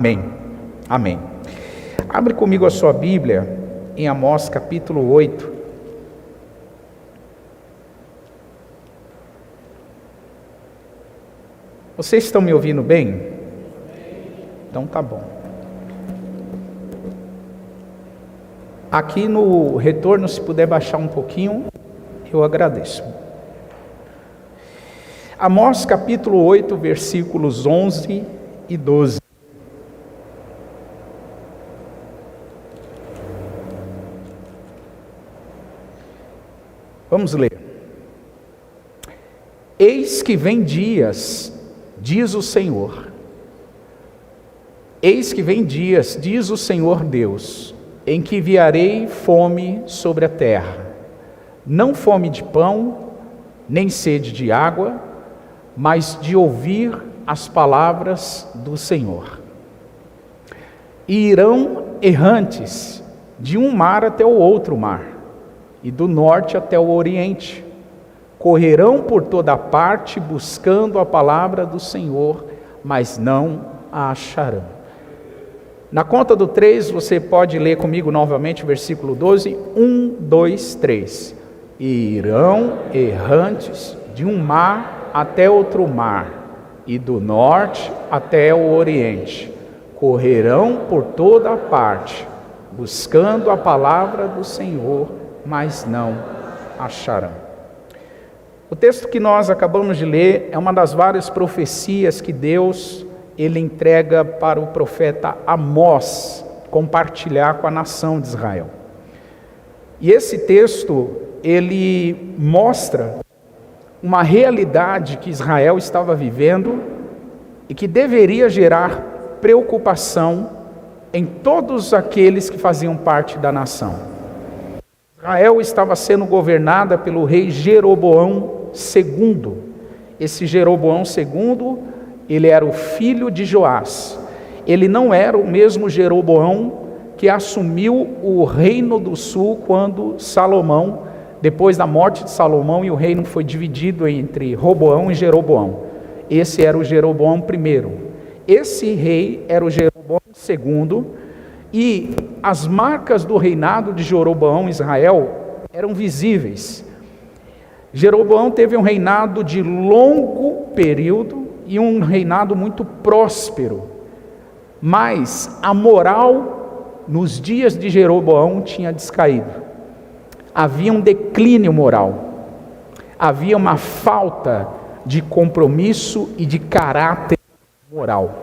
Amém. Amém. Abre comigo a sua Bíblia em Amós capítulo 8. Vocês estão me ouvindo bem? Então tá bom. Aqui no retorno, se puder baixar um pouquinho, eu agradeço. Amós capítulo 8, versículos 11 e 12. Vamos ler. Eis que vem dias, diz o Senhor. Eis que vem dias, diz o Senhor Deus, em que enviarei fome sobre a terra. Não fome de pão, nem sede de água, mas de ouvir as palavras do Senhor. E irão errantes de um mar até o outro mar, e do norte até o oriente. Correrão por toda parte buscando a palavra do Senhor, mas não a acharão. Na conta do 3, você pode ler comigo novamente o versículo 12. 1, 2, 3. E irão errantes de um mar até outro mar, e do norte até o oriente. Correrão por toda parte buscando a palavra do Senhor, mas não acharão. O texto que nós acabamos de ler é uma das várias profecias que Deus ele entrega para o profeta Amós compartilhar com a nação de Israel. E esse texto ele mostra uma realidade que Israel estava vivendo e que deveria gerar preocupação em todos aqueles que faziam parte da nação. Israel estava sendo governada pelo rei Jeroboão II. Esse Jeroboão II, ele era o filho de Joás. Ele não era o mesmo Jeroboão que assumiu o reino do sul quando Salomão, depois da morte de Salomão, e o reino foi dividido entre Roboão e Jeroboão. Esse era o Jeroboão I. Esse rei era o Jeroboão II, e as marcas do reinado de Jeroboão em Israel eram visíveis. Jeroboão teve um reinado de longo período e um reinado muito próspero, mas a moral nos dias de Jeroboão tinha descaído. Havia um declínio moral, havia uma falta de compromisso e de caráter moral.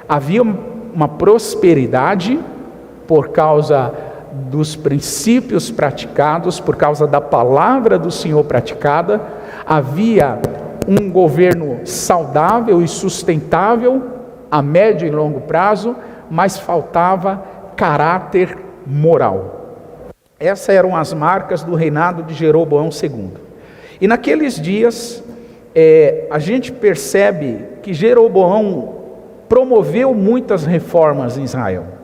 Havia uma prosperidade por causa dos princípios praticados, por causa da palavra do Senhor praticada. Havia um governo saudável e sustentável a médio e longo prazo, mas faltava caráter moral. Essas eram as marcas do reinado de Jeroboão II. E naqueles dias, a gente percebe que Jeroboão promoveu muitas reformas em Israel.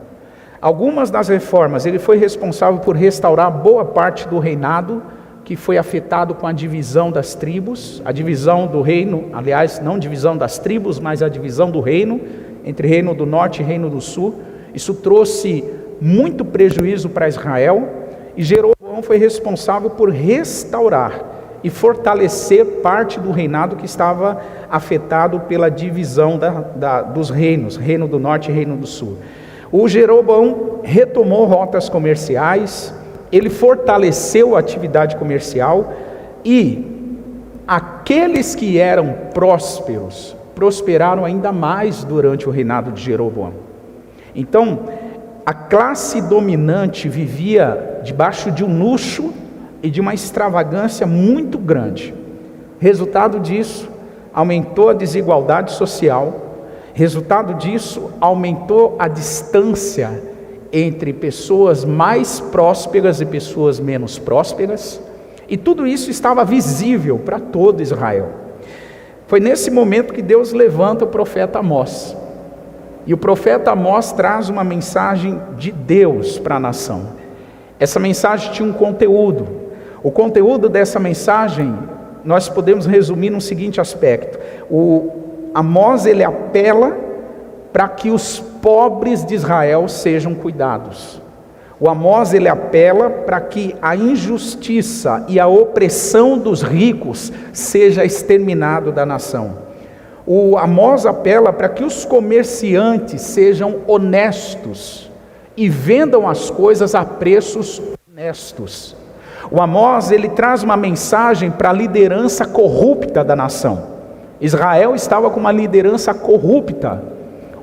Algumas das reformas, ele foi responsável por restaurar boa parte do reinado que foi afetado com a divisão das tribos, a divisão do reino, aliás, não divisão das tribos, mas a divisão do reino, entre reino do norte e reino do sul. Isso trouxe muito prejuízo para Israel, e Jeroboão foi responsável por restaurar e fortalecer parte do reinado que estava afetado pela divisão dos reinos, reino do norte e reino do sul. O Jeroboão retomou rotas comerciais, ele fortaleceu a atividade comercial, e aqueles que eram prósperos prosperaram ainda mais durante o reinado de Jeroboão. Então, a classe dominante vivia debaixo de um luxo e de uma extravagância muito grande. Resultado disso, aumentou a desigualdade social. Resultado disso, aumentou a distância entre pessoas mais prósperas e pessoas menos prósperas, e tudo isso estava visível para todo Israel. Foi nesse momento que Deus levanta o profeta Amós, e o profeta Amós traz uma mensagem de Deus para a nação. Essa mensagem tinha um conteúdo. O conteúdo dessa mensagem nós podemos resumir no seguinte aspecto: Amós ele apela para que os pobres de Israel sejam cuidados. O Amós, ele apela para que a injustiça e a opressão dos ricos seja exterminado da nação. O Amós apela para que os comerciantes sejam honestos e vendam as coisas a preços honestos. O Amós, ele traz uma mensagem para a liderança corrupta da nação. Israel estava com uma liderança corrupta,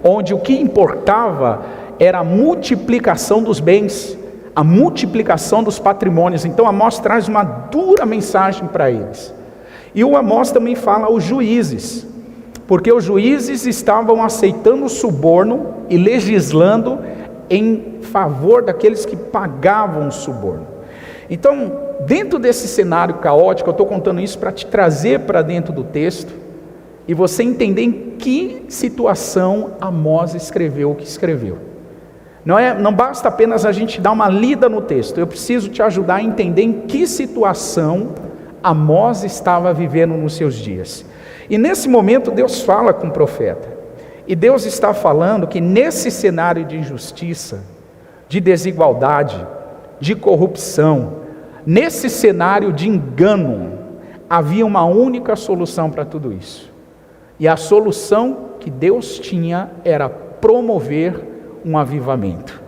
onde o que importava era a multiplicação dos bens, a multiplicação dos patrimônios. Então Amós traz uma dura mensagem para eles. E o Amós também fala aos juízes, porque os juízes estavam aceitando o suborno e legislando em favor daqueles que pagavam o suborno. Então, dentro desse cenário caótico, eu estou contando isso para te trazer para dentro do texto e você entender em que situação Amós escreveu o que escreveu. Não basta apenas a gente dar uma lida no texto, eu preciso te ajudar a entender em que situação Amós estava vivendo nos seus dias. E nesse momento Deus fala com o profeta, e Deus está falando que nesse cenário de injustiça, de desigualdade, de corrupção, nesse cenário de engano, havia uma única solução para tudo isso. E a solução que Deus tinha era promover um avivamento.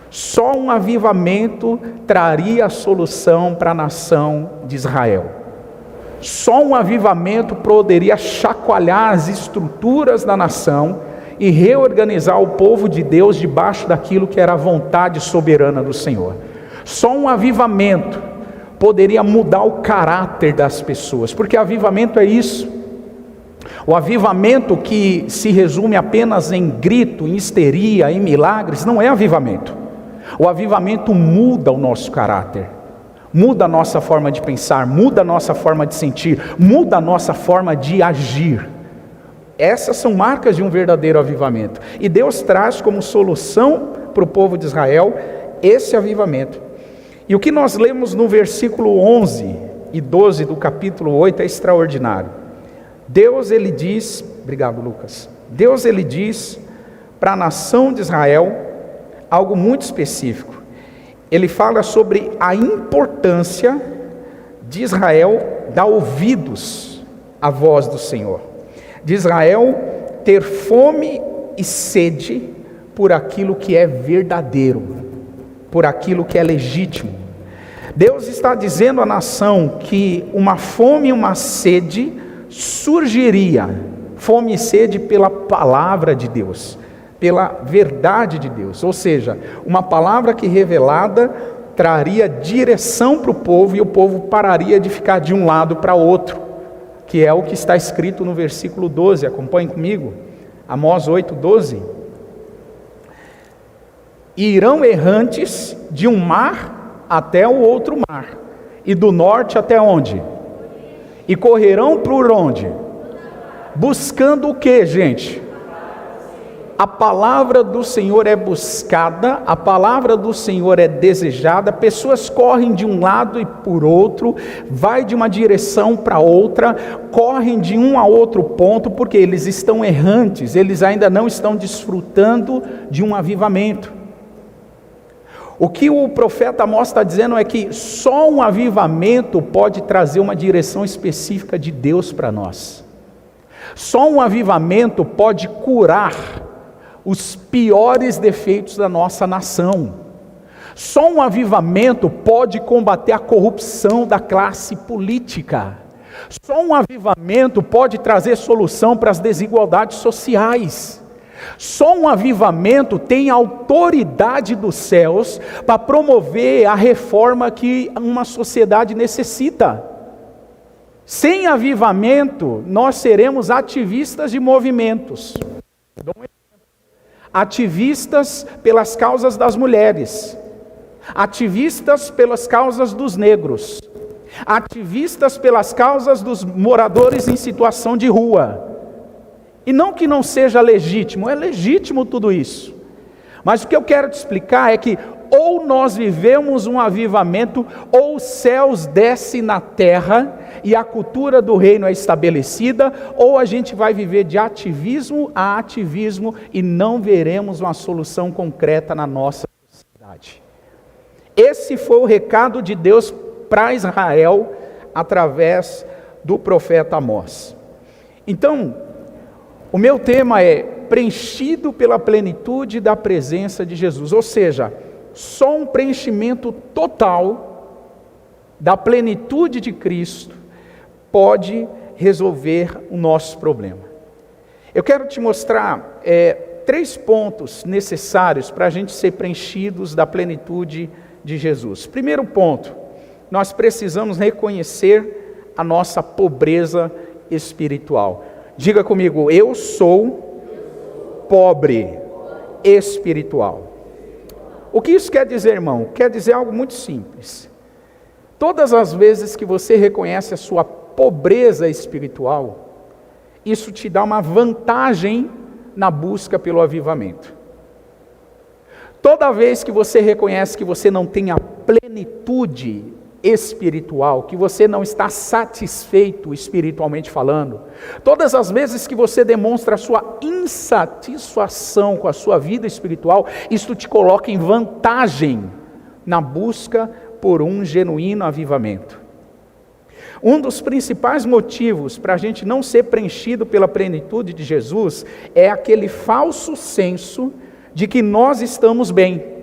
Só um avivamento traria a solução para a nação de Israel. Só um avivamento poderia chacoalhar as estruturas da nação e reorganizar o povo de Deus debaixo daquilo que era a vontade soberana do Senhor. Só um avivamento poderia mudar o caráter das pessoas, porque avivamento é isso. O avivamento que se resume apenas em grito, em histeria, em milagres, não é avivamento. O avivamento muda o nosso caráter, muda a nossa forma de pensar, muda a nossa forma de sentir, muda a nossa forma de agir. Essas são marcas de um verdadeiro avivamento. E Deus traz como solução para o povo de Israel esse avivamento. E o que nós lemos no versículo 11 e 12 do capítulo 8 é extraordinário. Deus, ele diz, obrigado Lucas, Deus, ele diz para a nação de Israel algo muito específico. Ele fala sobre a importância de Israel dar ouvidos à voz do Senhor, de Israel ter fome e sede por aquilo que é verdadeiro, por aquilo que é legítimo. Deus está dizendo à nação que uma fome e uma sede surgiria, fome e sede pela palavra de Deus, pela verdade de Deus, ou seja, uma palavra que revelada traria direção para o povo e o povo pararia de ficar de um lado para outro, que é o que está escrito no versículo 12, acompanhe comigo, Amós 8, 12. E irão errantes de um mar até o outro mar, e do norte até onde? E correrão por onde? Buscando o que, gente? A palavra do Senhor é buscada, a palavra do Senhor é desejada, pessoas correm de um lado e por outro, vai de uma direção para outra, correm de um a outro ponto, porque eles estão errantes, eles ainda não estão desfrutando de um avivamento. O que o profeta Amós está dizendo é que só um avivamento pode trazer uma direção específica de Deus para nós. Só um avivamento pode curar os piores defeitos da nossa nação. Só um avivamento pode combater a corrupção da classe política. Só um avivamento pode trazer solução para as desigualdades sociais. Só um avivamento tem autoridade dos céus para promover a reforma que uma sociedade necessita. Sem avivamento, nós seremos ativistas de movimentos. Ativistas pelas causas das mulheres, ativistas pelas causas dos negros, ativistas pelas causas dos moradores em situação de rua. E não que não seja legítimo, é legítimo tudo isso. Mas o que eu quero te explicar é que ou nós vivemos um avivamento, ou os céus descem na terra e a cultura do reino é estabelecida, ou a gente vai viver de ativismo a ativismo e não veremos uma solução concreta na nossa sociedade. Esse foi o recado de Deus para Israel através do profeta Amós. Então, o meu tema é preenchido pela plenitude da presença de Jesus, ou seja, só um preenchimento total da plenitude de Cristo pode resolver o nosso problema. Eu quero te mostrar 3 pontos necessários para a gente ser preenchidos da plenitude de Jesus. Primeiro ponto, nós precisamos reconhecer a nossa pobreza espiritual. Diga comigo, eu sou pobre espiritual. O que isso quer dizer, irmão? Quer dizer algo muito simples. Todas as vezes que você reconhece a sua pobreza espiritual, isso te dá uma vantagem na busca pelo avivamento. Toda vez que você reconhece que você não tem a plenitude espiritual, que você não está satisfeito espiritualmente falando, todas as vezes que você demonstra a sua insatisfação com a sua vida espiritual, isto te coloca em vantagem na busca por um genuíno avivamento. Um dos principais motivos para a gente não ser preenchido pela plenitude de Jesus é aquele falso senso de que nós estamos bem.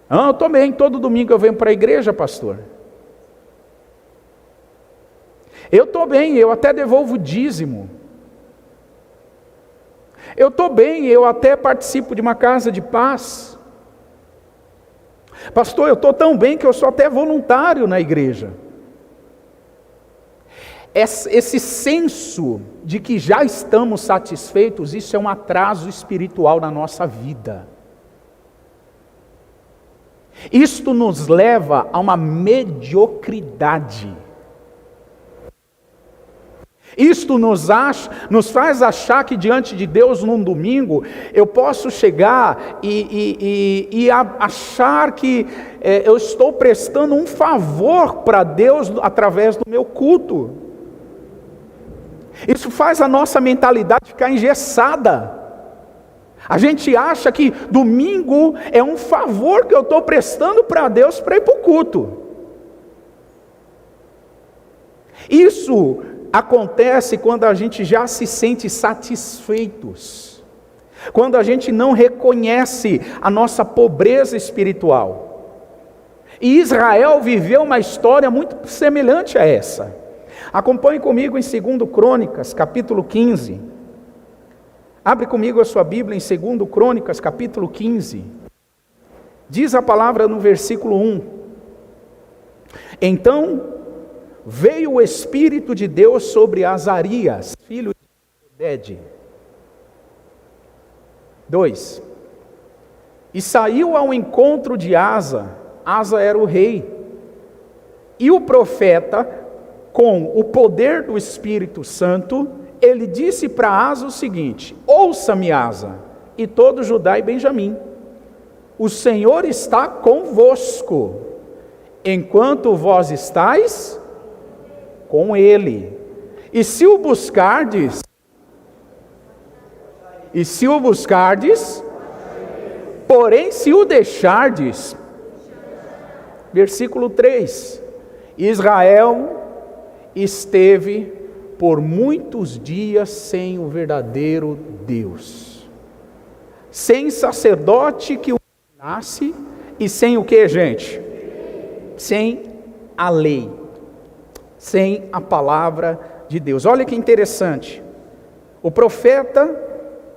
Eu estou bem, todo domingo eu venho para a igreja, pastor. Eu estou bem, eu até devolvo dízimo. Eu estou bem, eu até participo de uma casa de paz. Pastor, eu estou tão bem que eu sou até voluntário na igreja. Esse senso de que já estamos satisfeitos, isso é um atraso espiritual na nossa vida. Isto nos leva a uma mediocridade. Isto nos faz achar que diante de Deus num domingo, eu posso chegar e achar que eu estou prestando um favor para Deus através do meu culto. Isso faz a nossa mentalidade ficar engessada. A gente acha que domingo é um favor que eu estou prestando para Deus para ir para o culto. Isso acontece quando a gente já se sente satisfeitos, quando a gente não reconhece a nossa pobreza espiritual. E Israel viveu uma história muito semelhante a essa. Acompanhe comigo em 2 Crônicas, capítulo 15. Abre comigo a sua Bíblia em 2 Crônicas, capítulo 15. Diz a palavra no versículo 1. Então veio o Espírito de Deus sobre Azarias, filho de Oded. 2. E saiu ao encontro de Asa. Asa era o rei. E o profeta, com o poder do Espírito Santo, ele disse para Asa o seguinte: ouça-me, Asa, e todo Judá e Benjamim, o Senhor está convosco, enquanto vós estáis com ele. E se o buscardes, porém se o deixardes, versículo 3, Israel esteve por muitos dias sem o verdadeiro Deus, sem sacerdote que o ensinasse, e sem o que, gente? Sem a lei, sem a palavra de Deus. Olha que interessante, o profeta,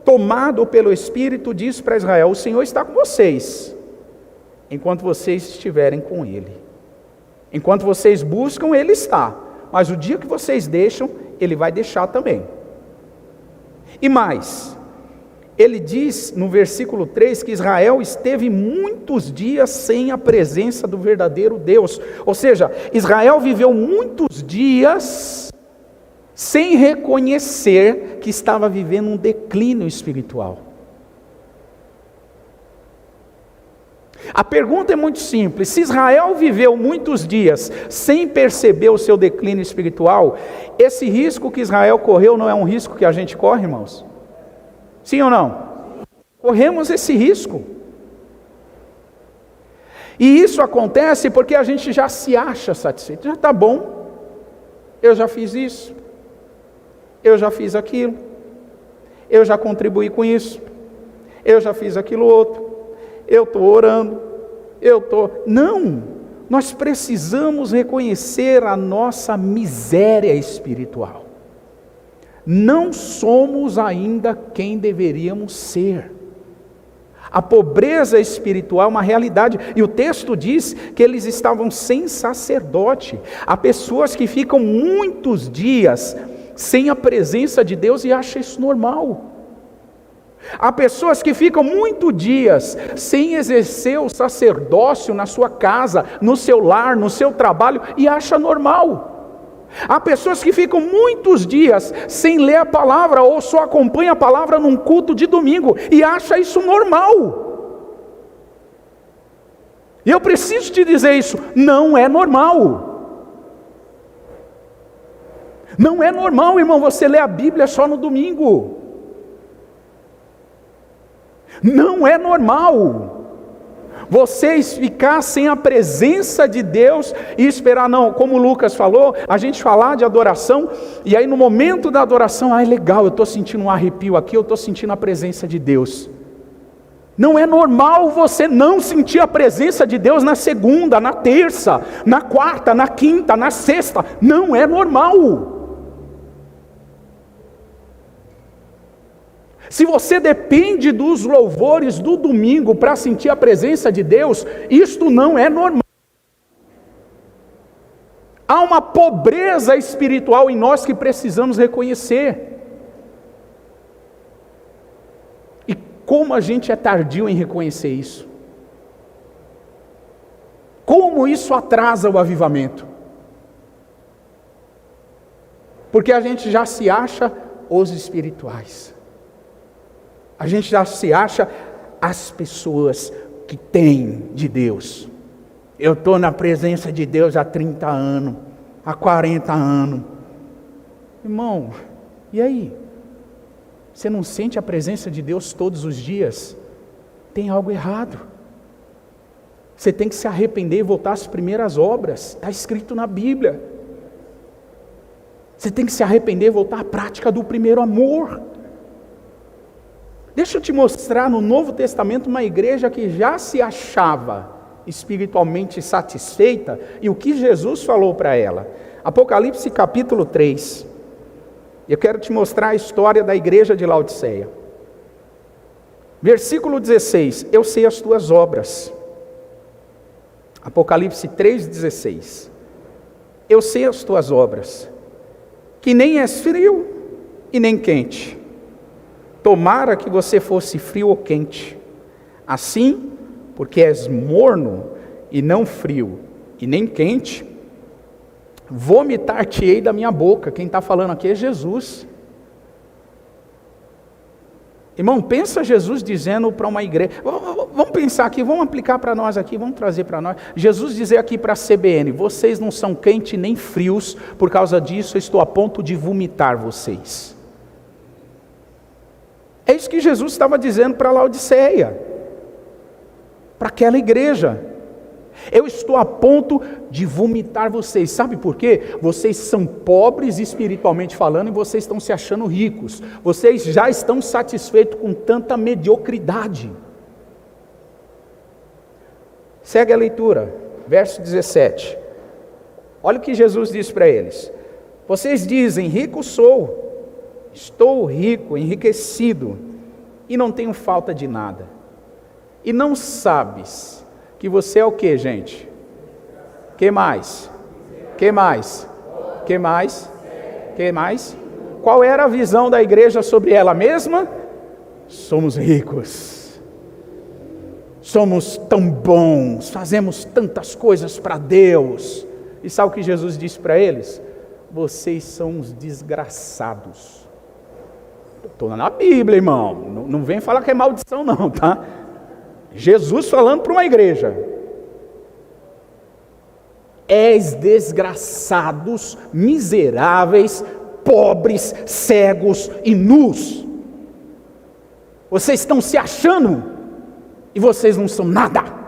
tomado pelo Espírito, diz para Israel: o Senhor está com vocês, enquanto vocês estiverem com Ele. Enquanto vocês buscam, Ele está, mas o dia que vocês deixam, Ele vai deixar também. E mais, ele diz no versículo 3 que Israel esteve muitos dias sem a presença do verdadeiro Deus. Ou seja, Israel viveu muitos dias sem reconhecer que estava vivendo um declínio espiritual. A pergunta é muito simples: se Israel viveu muitos dias sem perceber o seu declínio espiritual, esse risco que Israel correu não é um risco que a gente corre, irmãos? Sim ou não? Corremos esse risco. E isso acontece porque a gente já se acha satisfeito. Já está bom, eu já fiz isso, eu já fiz aquilo, eu já contribuí com isso, eu já fiz aquilo outro, eu estou orando, Não, nós precisamos reconhecer a nossa miséria espiritual. Não somos ainda quem deveríamos ser. A pobreza espiritual é uma realidade, e o texto diz que eles estavam sem sacerdote. Há pessoas que ficam muitos dias sem a presença de Deus e acham isso normal. Há pessoas que ficam muitos dias sem exercer o sacerdócio na sua casa, no seu lar, no seu trabalho, e acham normal. Há pessoas que ficam muitos dias sem ler a palavra, ou só acompanham a palavra num culto de domingo, e acham isso normal. E eu preciso te dizer isso: não é normal. Não é normal, irmão, você ler a Bíblia só no domingo. Não é normal vocês ficar sem a presença de Deus e esperar, não, como o Lucas falou, a gente falar de adoração, e aí no momento da adoração, é legal, eu estou sentindo um arrepio aqui, eu estou sentindo a presença de Deus. Não é normal você não sentir a presença de Deus na segunda, na terça, na quarta, na quinta, na sexta. Não é normal. Se você depende dos louvores do domingo para sentir a presença de Deus, isto não é normal. Há uma pobreza espiritual em nós que precisamos reconhecer. E como a gente é tardio em reconhecer isso? Como isso atrasa o avivamento? Porque a gente já se acha os espirituais. A gente já se acha as pessoas que têm de Deus. Eu estou na presença de Deus há 30 anos, há 40 anos. Irmão, e aí? Você não sente a presença de Deus todos os dias? Tem algo errado. Você tem que se arrepender e voltar às primeiras obras. Está escrito na Bíblia. Você tem que se arrepender e voltar à prática do primeiro amor. Deixa eu te mostrar no Novo Testamento uma igreja que já se achava espiritualmente satisfeita e o que Jesus falou para ela. Apocalipse capítulo 3. Eu quero te mostrar a história da igreja de Laodiceia. Versículo 16. Eu sei as tuas obras. Apocalipse 3,16. Eu sei as tuas obras, que nem és frio e nem quente. Tomara que você fosse frio ou quente. Assim, porque és morno e não frio e nem quente, vomitar-te-ei da minha boca. Quem está falando aqui é Jesus. Irmão, pensa Jesus dizendo para uma igreja, vamos pensar aqui, vamos aplicar para nós aqui, vamos trazer para nós. Jesus dizer aqui para a CBN, vocês não são quentes nem frios, por causa disso eu estou a ponto de vomitar vocês. É isso que Jesus estava dizendo para Laodiceia, para aquela igreja. Eu estou a ponto de vomitar vocês. Sabe por quê? Vocês são pobres espiritualmente falando e vocês estão se achando ricos. Vocês já estão satisfeitos com tanta mediocridade. Segue a leitura, verso 17. Olha o que Jesus diz para eles. Vocês dizem, rico sou. Estou rico, enriquecido, e não tenho falta de nada. E não sabes que você é o que, gente? Que mais? Que mais? Que mais? Que mais? Qual era a visão da igreja sobre ela mesma? Somos ricos. Somos tão bons, fazemos tantas coisas para Deus. E sabe o que Jesus disse para eles? Vocês são uns desgraçados. Estou na Bíblia, irmão. Não vem falar que é maldição não, tá? Jesus falando para uma igreja: és desgraçados, miseráveis, pobres, cegos e nus. Vocês estão se achando e vocês não são nada.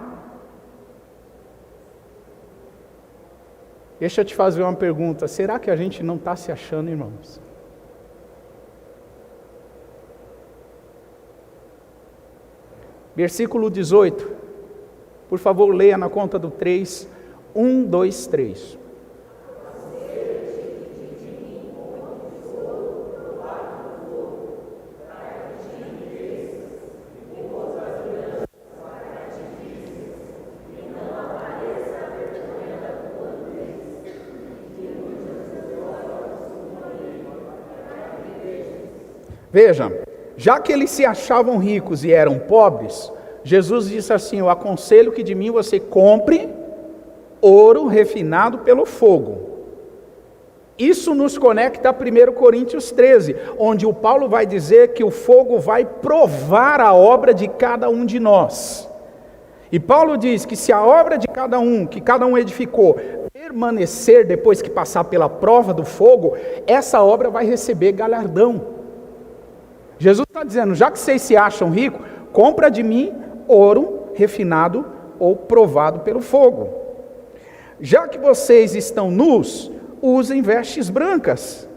Deixa eu te fazer uma pergunta: será que a gente não está se achando, irmãos? Versículo 18, por favor, leia na conta do 3, 1, 2, 3. Veja, já que eles se achavam ricos e eram pobres, Jesus disse assim: eu aconselho que de mim você compre ouro refinado pelo fogo. Isso nos conecta a 1 Coríntios 13, onde o Paulo vai dizer que o fogo vai provar a obra de cada um de nós. E Paulo diz que se a obra de cada um, que cada um edificou, permanecer depois que passar pela prova do fogo, essa obra vai receber galardão. Jesus está dizendo: já que vocês se acham ricos, compra de mim ouro refinado ou provado pelo fogo. Já que vocês estão nus, usem vestes brancas.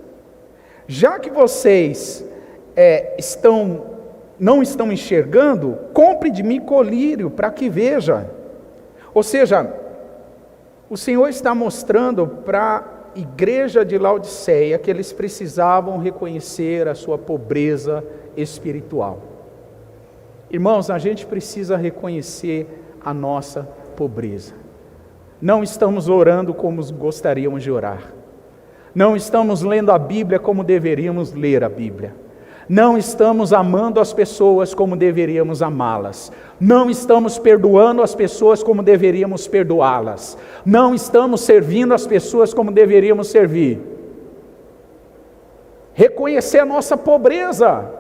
Já que vocês não estão enxergando, compre de mim colírio para que veja. Ou seja, o Senhor está mostrando para a igreja de Laodiceia que eles precisavam reconhecer a sua pobreza espiritual. Irmãos, a gente precisa reconhecer a nossa pobreza. Não estamos orando como gostaríamos de orar. Não estamos lendo a Bíblia como deveríamos ler a Bíblia. Não estamos amando as pessoas como deveríamos amá-las. Não estamos perdoando as pessoas como deveríamos perdoá-las. Não estamos servindo as pessoas como deveríamos servir. Reconhecer a nossa pobreza.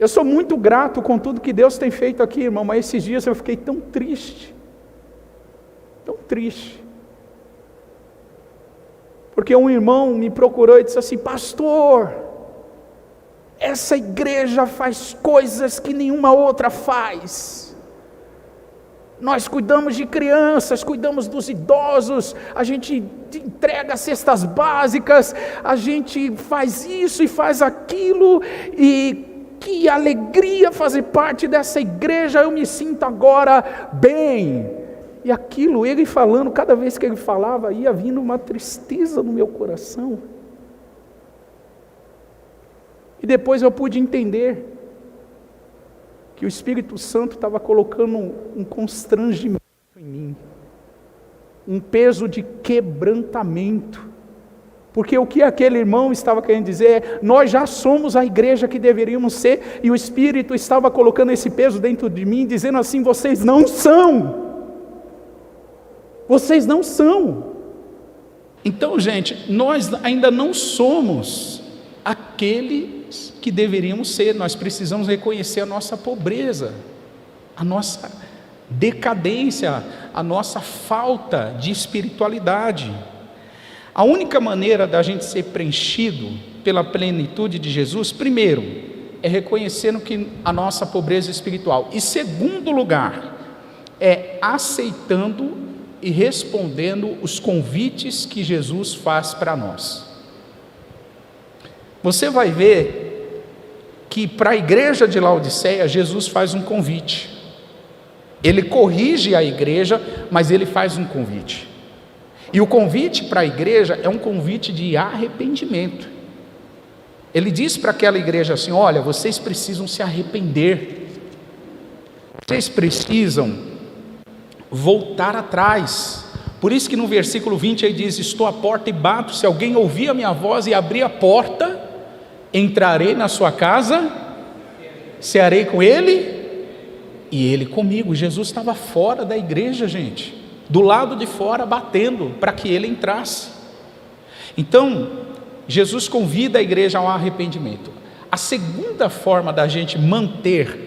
Eu sou muito grato com tudo que Deus tem feito aqui, irmão, mas esses dias eu fiquei tão triste. Tão triste. Porque um irmão me procurou e disse assim: pastor, essa igreja faz coisas que nenhuma outra faz. Nós cuidamos de crianças, cuidamos dos idosos, a gente entrega cestas básicas, a gente faz isso e faz aquilo, e que alegria fazer parte dessa igreja, eu me sinto agora bem. E aquilo, ele falando, cada vez que ele falava, ia vindo uma tristeza no meu coração. E depois eu pude entender que o Espírito Santo estava colocando um constrangimento em mim, um peso de quebrantamento. Porque o que aquele irmão estava querendo dizer é: nós já somos a igreja que deveríamos ser, e o Espírito estava colocando esse peso dentro de mim, dizendo assim: vocês não são. Vocês não são. Então, gente, nós ainda não somos aqueles que deveríamos ser. Nós precisamos reconhecer a nossa pobreza, a nossa decadência, a nossa falta de espiritualidade. A única maneira da gente ser preenchido pela plenitude de Jesus, primeiro, é reconhecendo que a nossa pobreza espiritual. E segundo lugar, é aceitando e respondendo os convites que Jesus faz para nós. Você vai ver que para a igreja de Laodiceia, Jesus faz um convite. Ele corrige a igreja, mas ele faz um convite. E o convite para a igreja é um convite de arrependimento. Ele diz para aquela igreja assim: olha, vocês precisam se arrepender. Vocês precisam voltar atrás. Por isso que no versículo 20 ele diz: estou à porta e bato, se alguém ouvir a minha voz e abrir a porta, entrarei na sua casa, cearei com ele e ele comigo. Jesus estava fora da igreja, gente, do lado de fora, batendo para que ele entrasse. Então Jesus convida a igreja ao arrependimento. A segunda forma da gente manter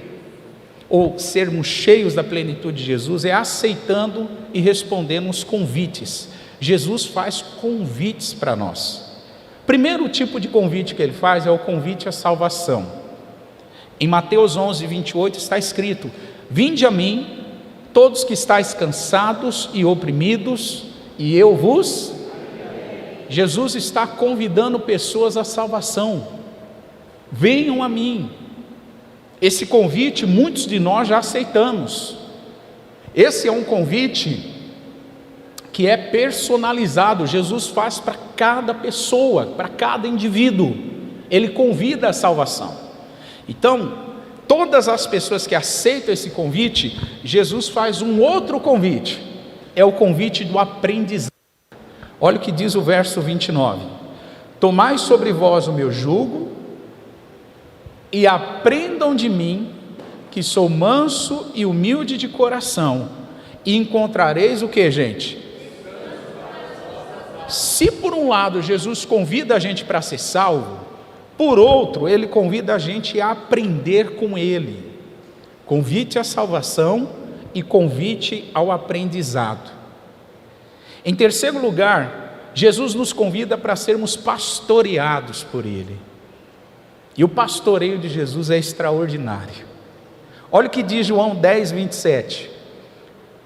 ou sermos cheios da plenitude de Jesus é aceitando e respondendo os convites. Jesus faz convites para nós. Primeiro tipo de convite que ele faz é o convite à salvação. Em Mateus 11, 28 está escrito: vinde a mim, todos que estáis cansados e oprimidos, e eu vos... Jesus está convidando pessoas à salvação. Venham a mim. Esse convite muitos de nós já aceitamos. Esse é um convite que é personalizado. Jesus faz para cada pessoa, para cada indivíduo. Ele convida à salvação. Então, todas as pessoas que aceitam esse convite, Jesus faz um outro convite. É o convite do aprendizado. Olha o que diz o verso 29. Tomai sobre vós o meu jugo e aprendam de mim, que sou manso e humilde de coração, e encontrareis o que, gente? Se por um lado Jesus convida a gente para ser salvo, por outro ele convida a gente a aprender com ele. Convite à salvação e convite ao aprendizado. Em terceiro lugar, Jesus nos convida para sermos pastoreados por ele. E o pastoreio de Jesus é extraordinário. Olha o que diz João 10, 27.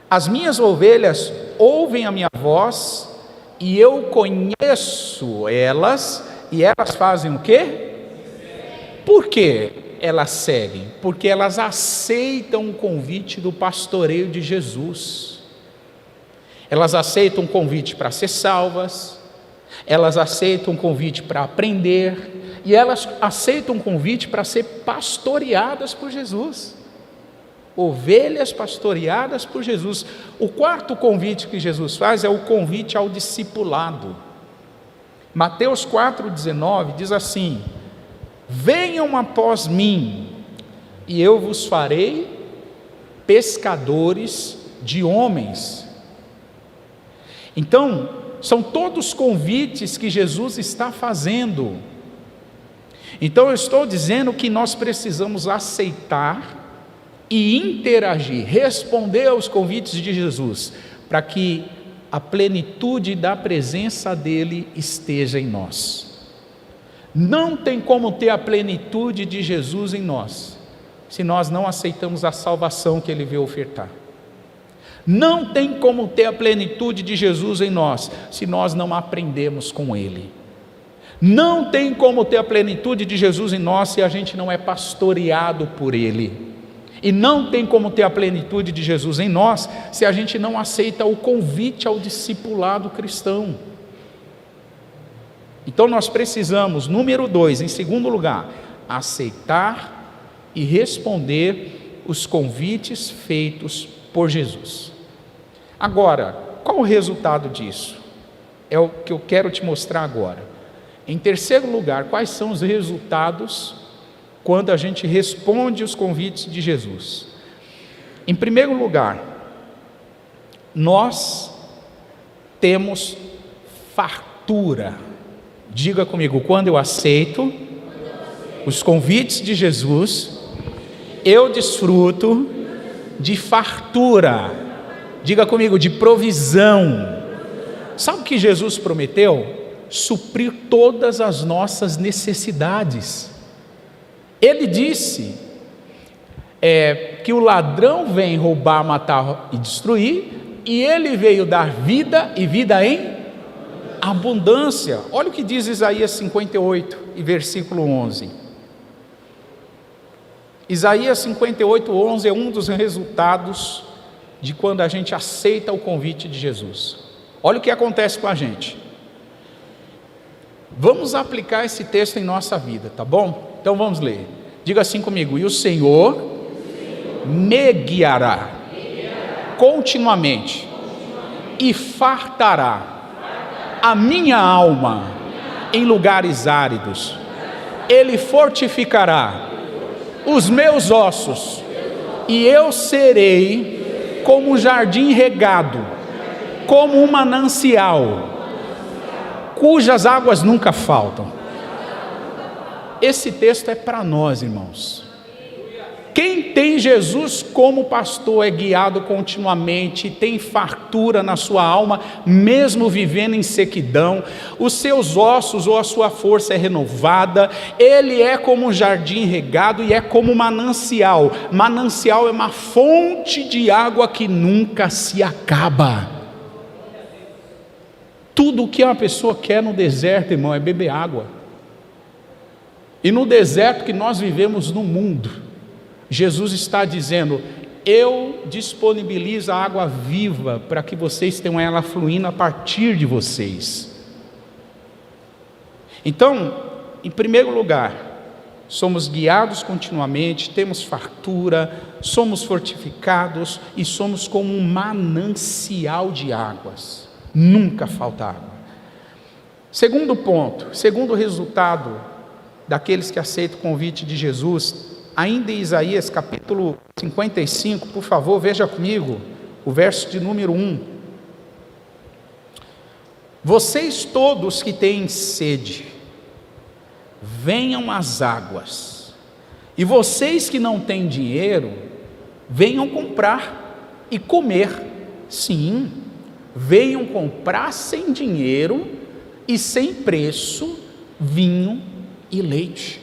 As minhas ovelhas ouvem a minha voz, e eu conheço elas, e elas fazem o quê? Por quê elas seguem? Porque elas aceitam o convite do pastoreio de Jesus. Elas aceitam um convite para ser salvas, elas aceitam um convite para aprender, e elas aceitam um convite para ser pastoreadas por Jesus. Ovelhas pastoreadas por Jesus. O quarto convite que Jesus faz é o convite ao discipulado. Mateus 4,19 diz assim: venham após mim, e eu vos farei pescadores de homens. Então, são todos convites que Jesus está fazendo. Então, eu estou dizendo que nós precisamos aceitar e interagir, responder aos convites de Jesus, para que a plenitude da presença dele esteja em nós. Não tem como ter a plenitude de Jesus em nós, se nós não aceitamos a salvação que ele veio ofertar. Não tem como ter a plenitude de Jesus em nós, se nós não aprendemos com ele. Não tem como ter a plenitude de Jesus em nós, se a gente não é pastoreado por ele. E não tem como ter a plenitude de Jesus em nós, se a gente não aceita o convite ao discipulado cristão. Então nós precisamos, número 2, em segundo lugar, aceitar e responder os convites feitos por Jesus. Agora, qual o resultado disso? É o que eu quero te mostrar agora. Em terceiro lugar, quais são os resultados quando a gente responde os convites de Jesus? Em primeiro lugar, nós temos fartura. Diga comigo: quando eu aceito os convites de Jesus, eu desfruto de fartura. Diga comigo: de provisão. Sabe o que Jesus prometeu? Suprir todas as nossas necessidades. Ele disse que o ladrão vem roubar, matar e destruir, e ele veio dar vida e vida em abundância. Olha o que diz Isaías 58 e versículo 11. Isaías 58, 11 é um dos resultados de quando a gente aceita o convite de Jesus. Olha o que acontece com a gente. Vamos aplicar esse texto em nossa vida, tá bom? Então vamos ler. Diga assim comigo: e o Senhor me guiará continuamente e fartará a minha alma em lugares áridos. Ele fortificará os meus ossos, e eu serei como um jardim regado, como um manancial, cujas águas nunca faltam. esse texto é para nós, irmãos. Quem tem Jesus como pastor é guiado continuamente, tem fartura na sua alma, mesmo vivendo em sequidão, os seus ossos ou a sua força é renovada, ele é como um jardim regado e é como um manancial. Manancial é uma fonte de água que nunca se acaba. Tudo o que uma pessoa quer no deserto, irmão, é beber água. E no deserto que nós vivemos no mundo, Jesus está dizendo: eu disponibilizo a água viva para que vocês tenham ela fluindo a partir de vocês. Então, em primeiro lugar, somos guiados continuamente, temos fartura, somos fortificados e somos como um manancial de águas, nunca falta água. Segundo ponto, segundo resultado daqueles que aceitam o convite de Jesus, ainda em Isaías capítulo 55, por favor, veja comigo, o verso de número 1. Vocês todos que têm sede, venham às águas, e vocês que não têm dinheiro, venham comprar e comer. Sim, venham comprar sem dinheiro e sem preço, vinho e leite.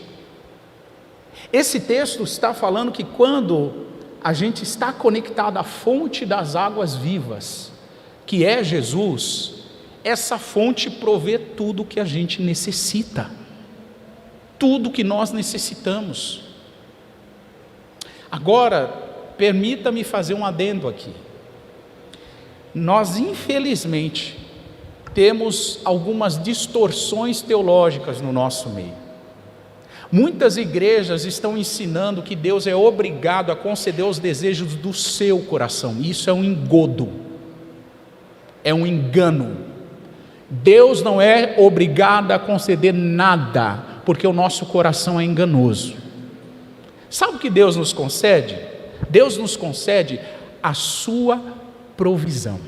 Esse texto está falando que quando a gente está conectado à fonte das águas vivas, que é Jesus, essa fonte provê tudo que a gente necessita, tudo que nós necessitamos. Agora, permita-me fazer um adendo aqui. Nós, infelizmente, temos algumas distorções teológicas no nosso meio. Muitas igrejas estão ensinando que Deus é obrigado a conceder os desejos do seu coração. Isso é um engodo, é um engano. Deus não é obrigado a conceder nada, porque o nosso coração é enganoso. Sabe o que Deus nos concede? Deus nos concede a sua provisão,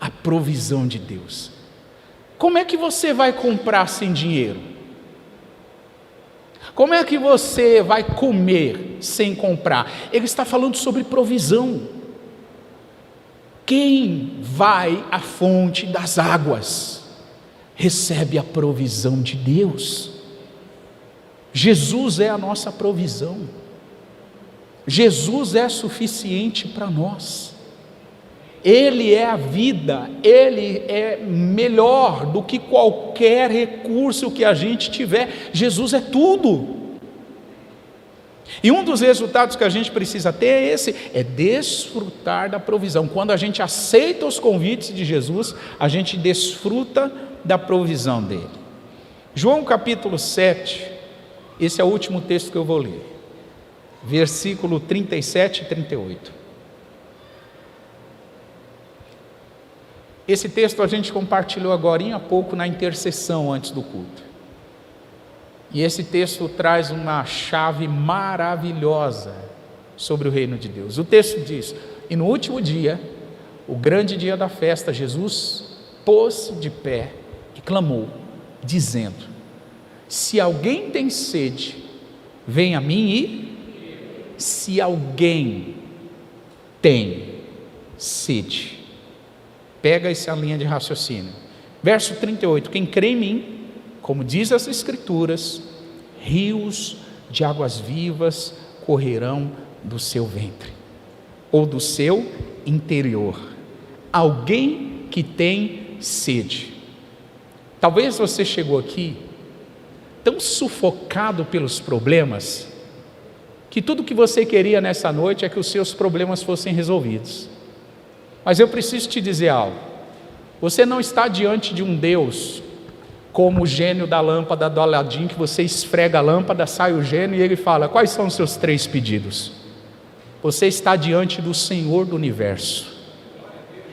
a provisão de Deus. Como é que você vai comprar sem dinheiro? Como é que você vai comer sem comprar? Ele está falando sobre provisão. Quem vai à fonte das águas, recebe a provisão de Deus. Jesus é a nossa provisão. Jesus é suficiente para nós. Ele é a vida, Ele é melhor do que qualquer recurso que a gente tiver. Jesus é tudo. E um dos resultados que a gente precisa ter é esse, é desfrutar da provisão. Quando a gente aceita os convites de Jesus, a gente desfruta da provisão dele. João capítulo 7, esse é o último texto que eu vou ler, versículo 37 e 38. Esse texto a gente compartilhou agora há pouco na intercessão antes do culto. E esse texto traz uma chave maravilhosa sobre o reino de Deus. O texto diz: e no último dia, o grande dia da festa, Jesus pôs-se de pé e clamou, dizendo: se alguém tem sede, vem a mim e... Se alguém tem sede, pega essa linha de raciocínio. Verso 38, quem crê em mim, como diz as Escrituras, rios de águas vivas correrão do seu ventre, ou do seu interior. Alguém que tem sede. Talvez você chegou aqui tão sufocado pelos problemas, que tudo que você queria nessa noite é que os seus problemas fossem resolvidos. Mas eu preciso te dizer algo: você não está diante de um Deus como o gênio da lâmpada do Aladim, que você esfrega a lâmpada, sai o gênio e ele fala: quais são os seus 3 pedidos? Você está diante do Senhor do Universo.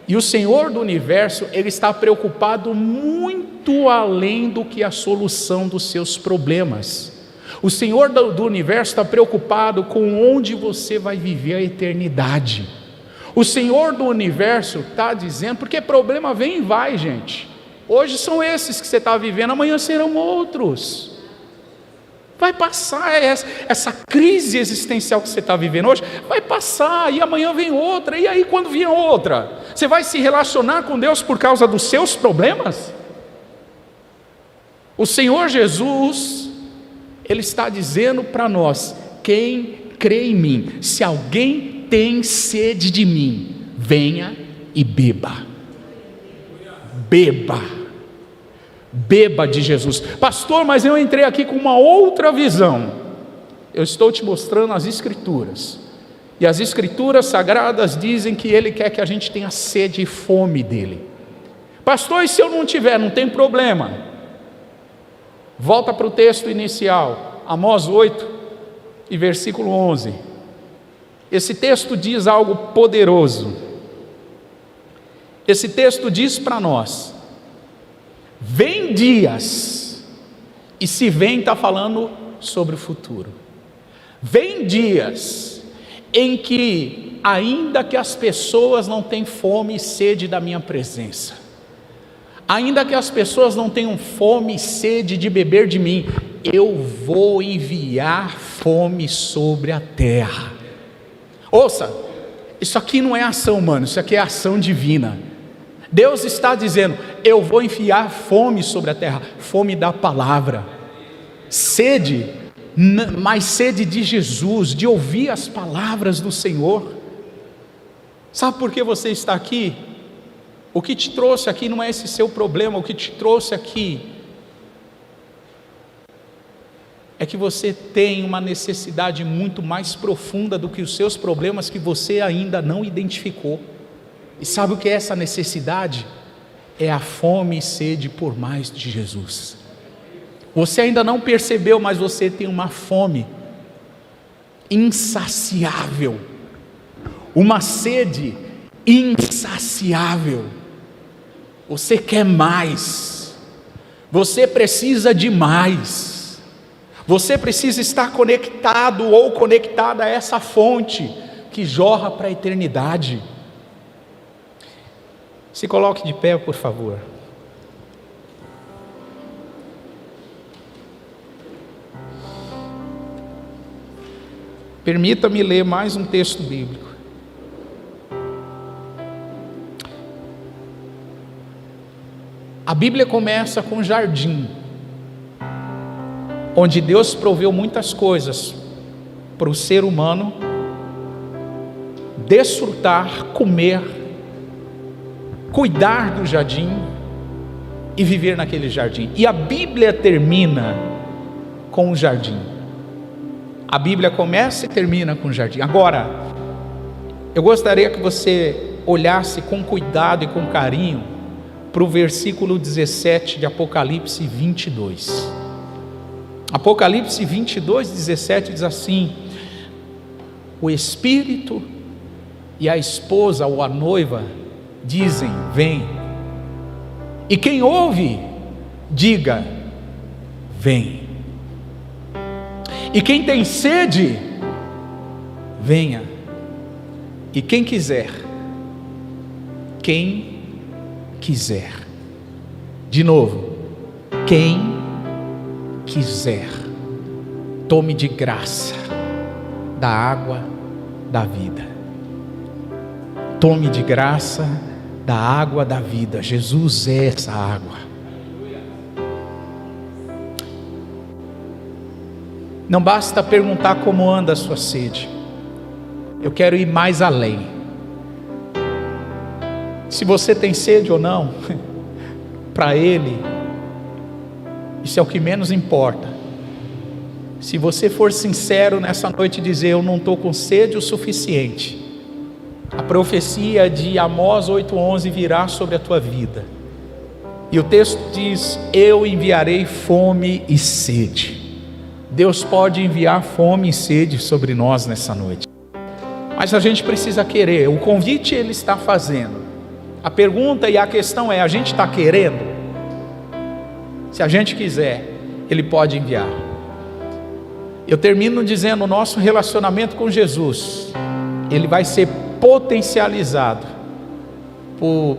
E o Senhor do Universo, Ele está preocupado muito além do que a solução dos seus problemas. O Senhor do Universo está preocupado com onde você vai viver a eternidade. O Senhor do Universo está dizendo, porque problema vem e vai, gente. Hoje são esses que você está vivendo, amanhã serão outros. Vai passar essa crise existencial que você está vivendo hoje, vai passar, e amanhã vem outra, e aí quando vier outra, você vai se relacionar com Deus por causa dos seus problemas? O Senhor Jesus, Ele está dizendo para nós: quem crê em mim, se alguém tem sede de mim, venha e beba. Beba de Jesus. Pastor, mas eu entrei aqui com uma outra visão. Eu estou te mostrando as Escrituras, e as Escrituras sagradas dizem que Ele quer que a gente tenha sede e fome dEle. Pastor, e se eu não tiver? Não tem problema. Volta para o texto inicial, Amós 8 e versículo 11. Esse texto diz algo poderoso. Esse texto diz para nós: vem dias, e se vem está falando sobre o futuro. Vem dias em que, ainda que as pessoas não tenham fome e sede da minha presença, ainda que as pessoas não tenham fome e sede de beber de mim, eu vou enviar fome sobre a terra. Ouça, isso aqui não é ação humana, isso aqui é ação divina. Deus está dizendo: eu vou enviar fome sobre a terra, fome da palavra, sede, mas sede de Jesus, de ouvir as palavras do Senhor. Sabe por que você está aqui? O que te trouxe aqui não é esse seu problema, o que te trouxe aqui é que você tem uma necessidade muito mais profunda do que os seus problemas que você ainda não identificou. E sabe o que é essa necessidade? É a fome e sede por mais de Jesus. Você ainda não percebeu, mas você tem uma fome insaciável, uma sede insaciável. Você quer mais, você precisa de mais, você precisa estar conectado ou conectada a essa fonte que jorra para a eternidade. Se coloque de pé, por favor. Permita-me ler mais um texto bíblico. A Bíblia começa com um jardim, onde Deus proveu muitas coisas para o ser humano desfrutar, comer, cuidar do jardim e viver naquele jardim. E a Bíblia termina com o jardim. A Bíblia começa e termina com o jardim. Agora, eu gostaria que você olhasse com cuidado e com carinho para o versículo 17 de Apocalipse 22. Apocalipse 22, 17 diz assim: o Espírito e a esposa ou a noiva dizem: vem. E quem ouve, diga: vem. E quem tem sede, venha. E quem quiser, de novo, quem quiser, tome de graça da água da vida. Tome de graça da água da vida. Jesus é essa água. Não basta perguntar como anda a sua sede. Eu quero ir mais além. Se você tem sede ou não, para Ele, isso é o que menos importa. Se você for sincero nessa noite e dizer: eu não estou com sede o suficiente, a profecia de Amós 8:11 virá sobre a tua vida. E o texto diz: eu enviarei fome e sede. Deus pode enviar fome e sede sobre nós nessa noite, mas a gente precisa querer. O convite Ele está fazendo. A pergunta e a questão é: a gente está querendo? Se a gente quiser, Ele pode enviar. Eu termino dizendo: o nosso relacionamento com Jesus, ele vai ser potencializado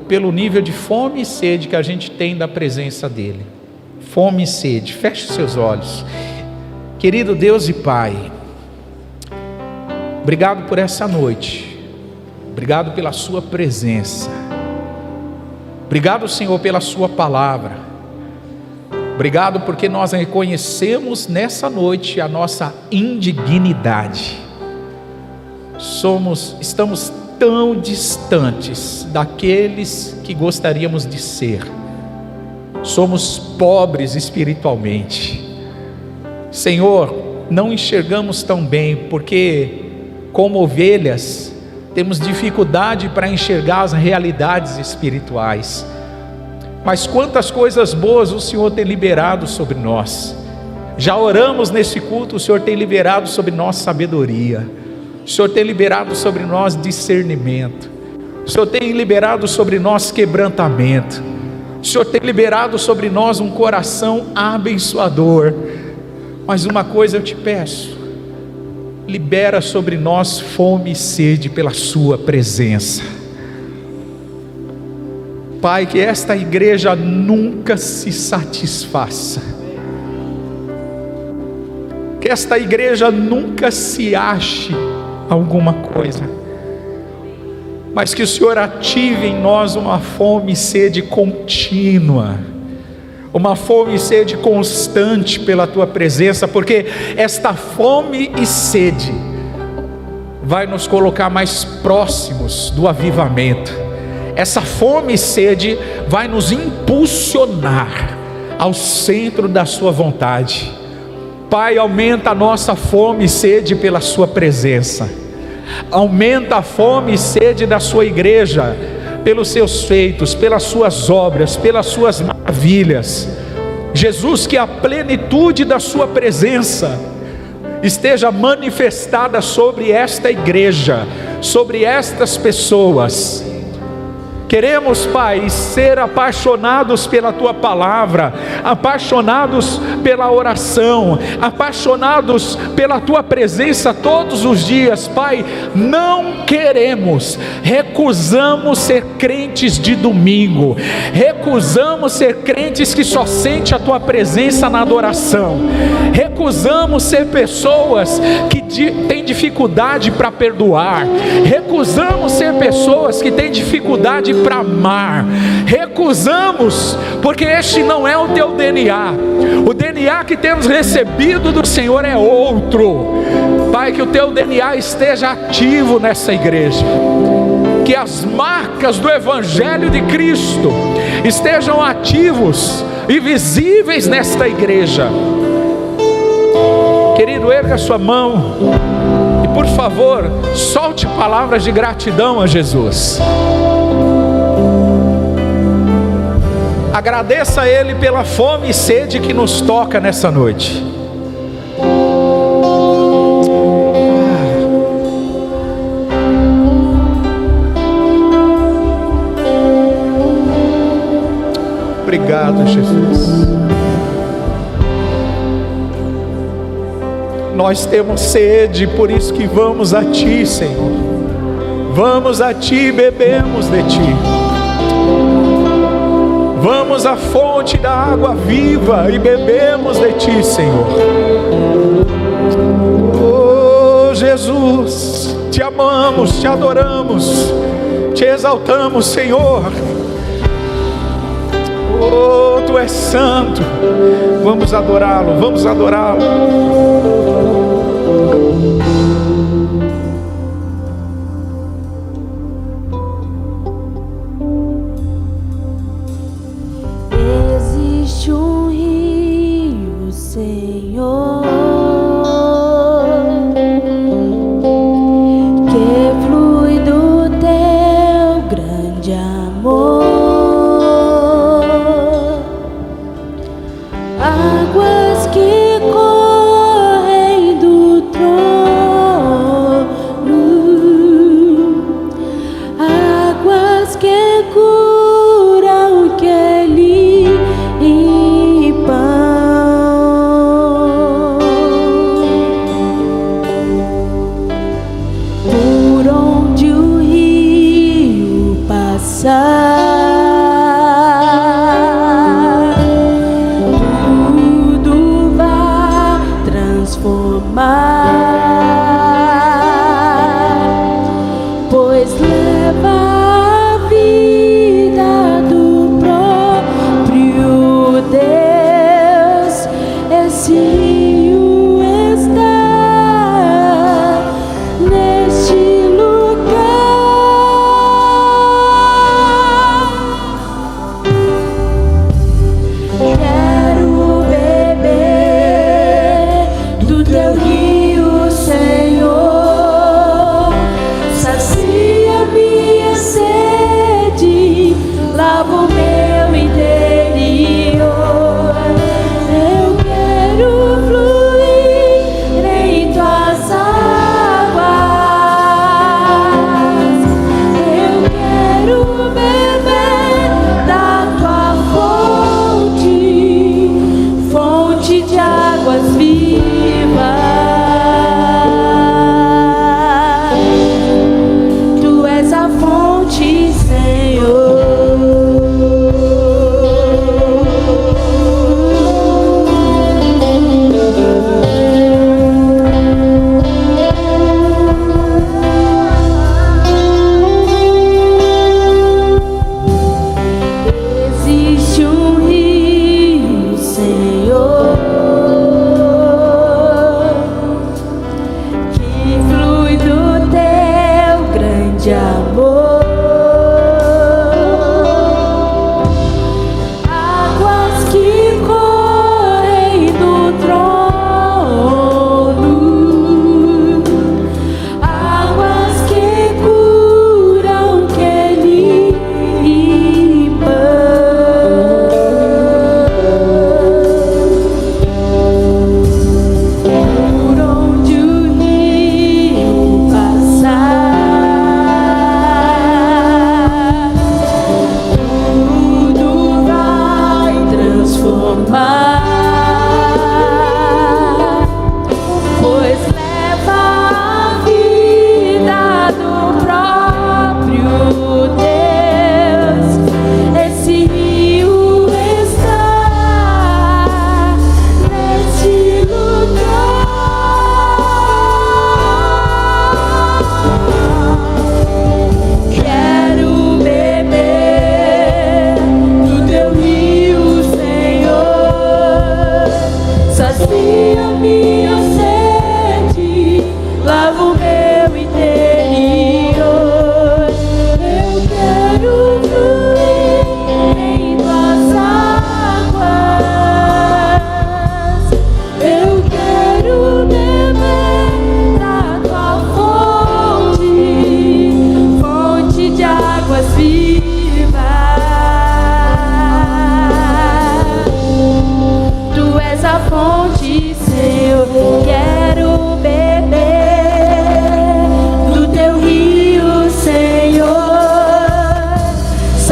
pelo nível de fome e sede que a gente tem da presença dEle. Fome e sede. Feche os seus olhos. Querido Deus e Pai, obrigado por essa noite, obrigado pela sua presença, obrigado, Senhor, pela sua palavra, obrigado porque nós reconhecemos nessa noite a nossa indignidade. Estamos tão distantes daqueles que gostaríamos de ser, somos pobres espiritualmente, Senhor, não enxergamos tão bem, porque como ovelhas, temos dificuldade para enxergar as realidades espirituais, mas quantas coisas boas o Senhor tem liberado sobre nós. Já oramos nesse culto, o Senhor tem liberado sobre nós sabedoria, o Senhor tem liberado sobre nós discernimento, o Senhor tem liberado sobre nós quebrantamento, o Senhor tem liberado sobre nós um coração abençoador. Mas uma coisa eu te peço: libera sobre nós fome e sede pela sua presença. Pai, que esta igreja nunca se satisfaça, que esta igreja nunca se ache alguma coisa, mas que o Senhor ative em nós uma fome e sede contínua, uma fome e sede constante pela tua presença, porque esta fome e sede vai nos colocar mais próximos do avivamento. Essa fome e sede vai nos impulsionar ao centro da sua vontade. Pai, aumenta a nossa fome e sede pela sua presença, aumenta a fome e sede da sua igreja, pelos seus feitos, pelas suas obras, pelas suas maravilhas. Jesus, que a plenitude da sua presença esteja manifestada sobre esta igreja, sobre estas pessoas. Queremos, Pai, ser apaixonados pela tua palavra, apaixonados pela oração, apaixonados pela tua presença todos os dias. Pai, não queremos, recusamos ser crentes de domingo, recusamos ser crentes que só sente a tua presença na adoração, recusamos ser pessoas que têm dificuldade para perdoar, recusamos ser pessoas que têm dificuldade para amar, recusamos, porque este não é o teu DNA. O DNA que temos recebido do Senhor é outro. Pai, que o teu DNA esteja ativo nessa igreja, que as marcas do Evangelho de Cristo estejam ativos e visíveis nesta igreja. Querido, erga sua mão e, por favor, solte palavras de gratidão a Jesus. Agradeça a Ele pela fome e sede que nos toca nessa noite. Obrigado, Jesus. Nós temos sede, por isso que vamos a Ti, Senhor. Vamos a Ti, bebemos de Ti. Vamos à fonte da água viva e bebemos de Ti, Senhor. Oh Jesus, Te amamos, Te adoramos, Te exaltamos, Senhor. Oh, Tu és santo. Vamos adorá-lo, vamos adorá-lo.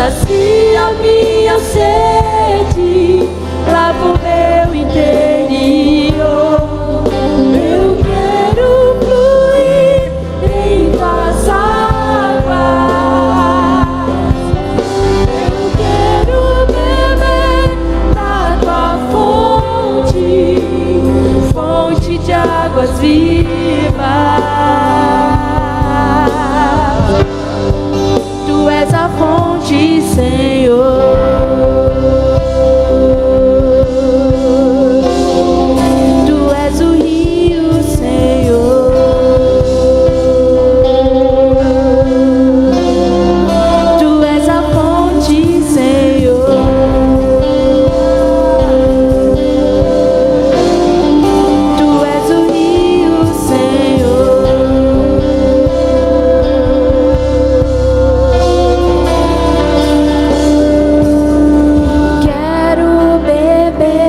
sacia minha sede, lava o meu interior. Eu quero fluir em tuas águas. Eu quero beber da tua fonte, fonte de águas vivas. Tu és a fonte, Senhor. Tu és o rio, Senhor. Tu és a fonte, Senhor. Tu és o rio, Senhor. Quero beber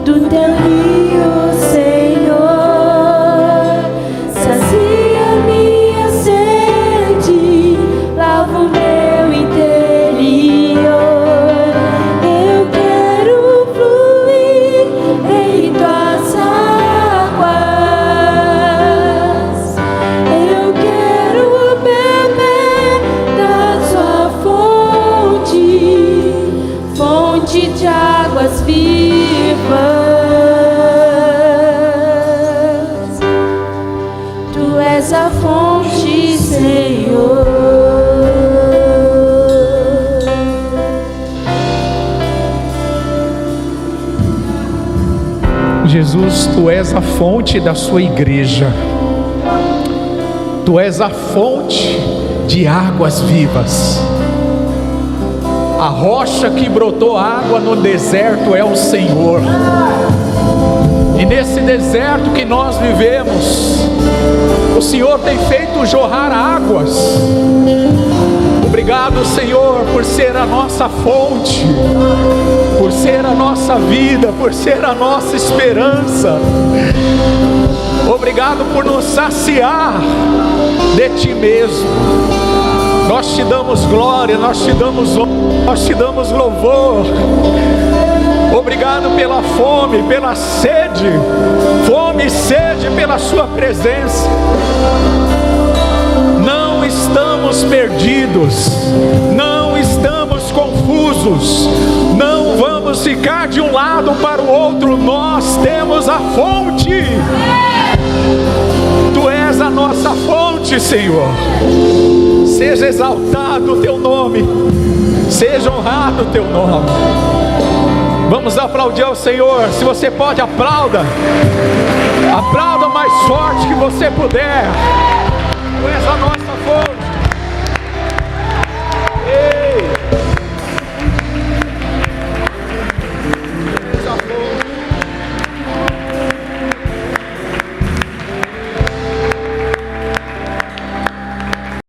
do teu rio, Senhor. Sacia minha sede, lava o meu interior. Eu quero fluir em tuas águas. Eu quero beber da sua fonte, fonte de águas vivas. Tu és a fonte, Senhor. Jesus, tu és a fonte da sua igreja. Tu és a fonte de águas vivas. A rocha que brotou água no deserto é o Senhor. E nesse deserto que nós vivemos, o Senhor tem feito jorrar águas. Obrigado, Senhor, por ser a nossa fonte, por ser a nossa vida, por ser a nossa esperança. Obrigado por nos saciar de Ti mesmo. Nós Te damos glória, nós Te damos honra, nós Te damos louvor. Obrigado pela fome, pela sede, fome e sede pela Sua presença. Não estamos perdidos, não estamos confusos, não vamos ficar de um lado para o outro, nós temos a fonte. Tu és a nossa fonte, Senhor. Seja exaltado o Teu nome, seja honrado o Teu nome. Vamos aplaudir ao Senhor. Se você pode, aplauda. Aplauda mais forte que você puder. Tu és a nossa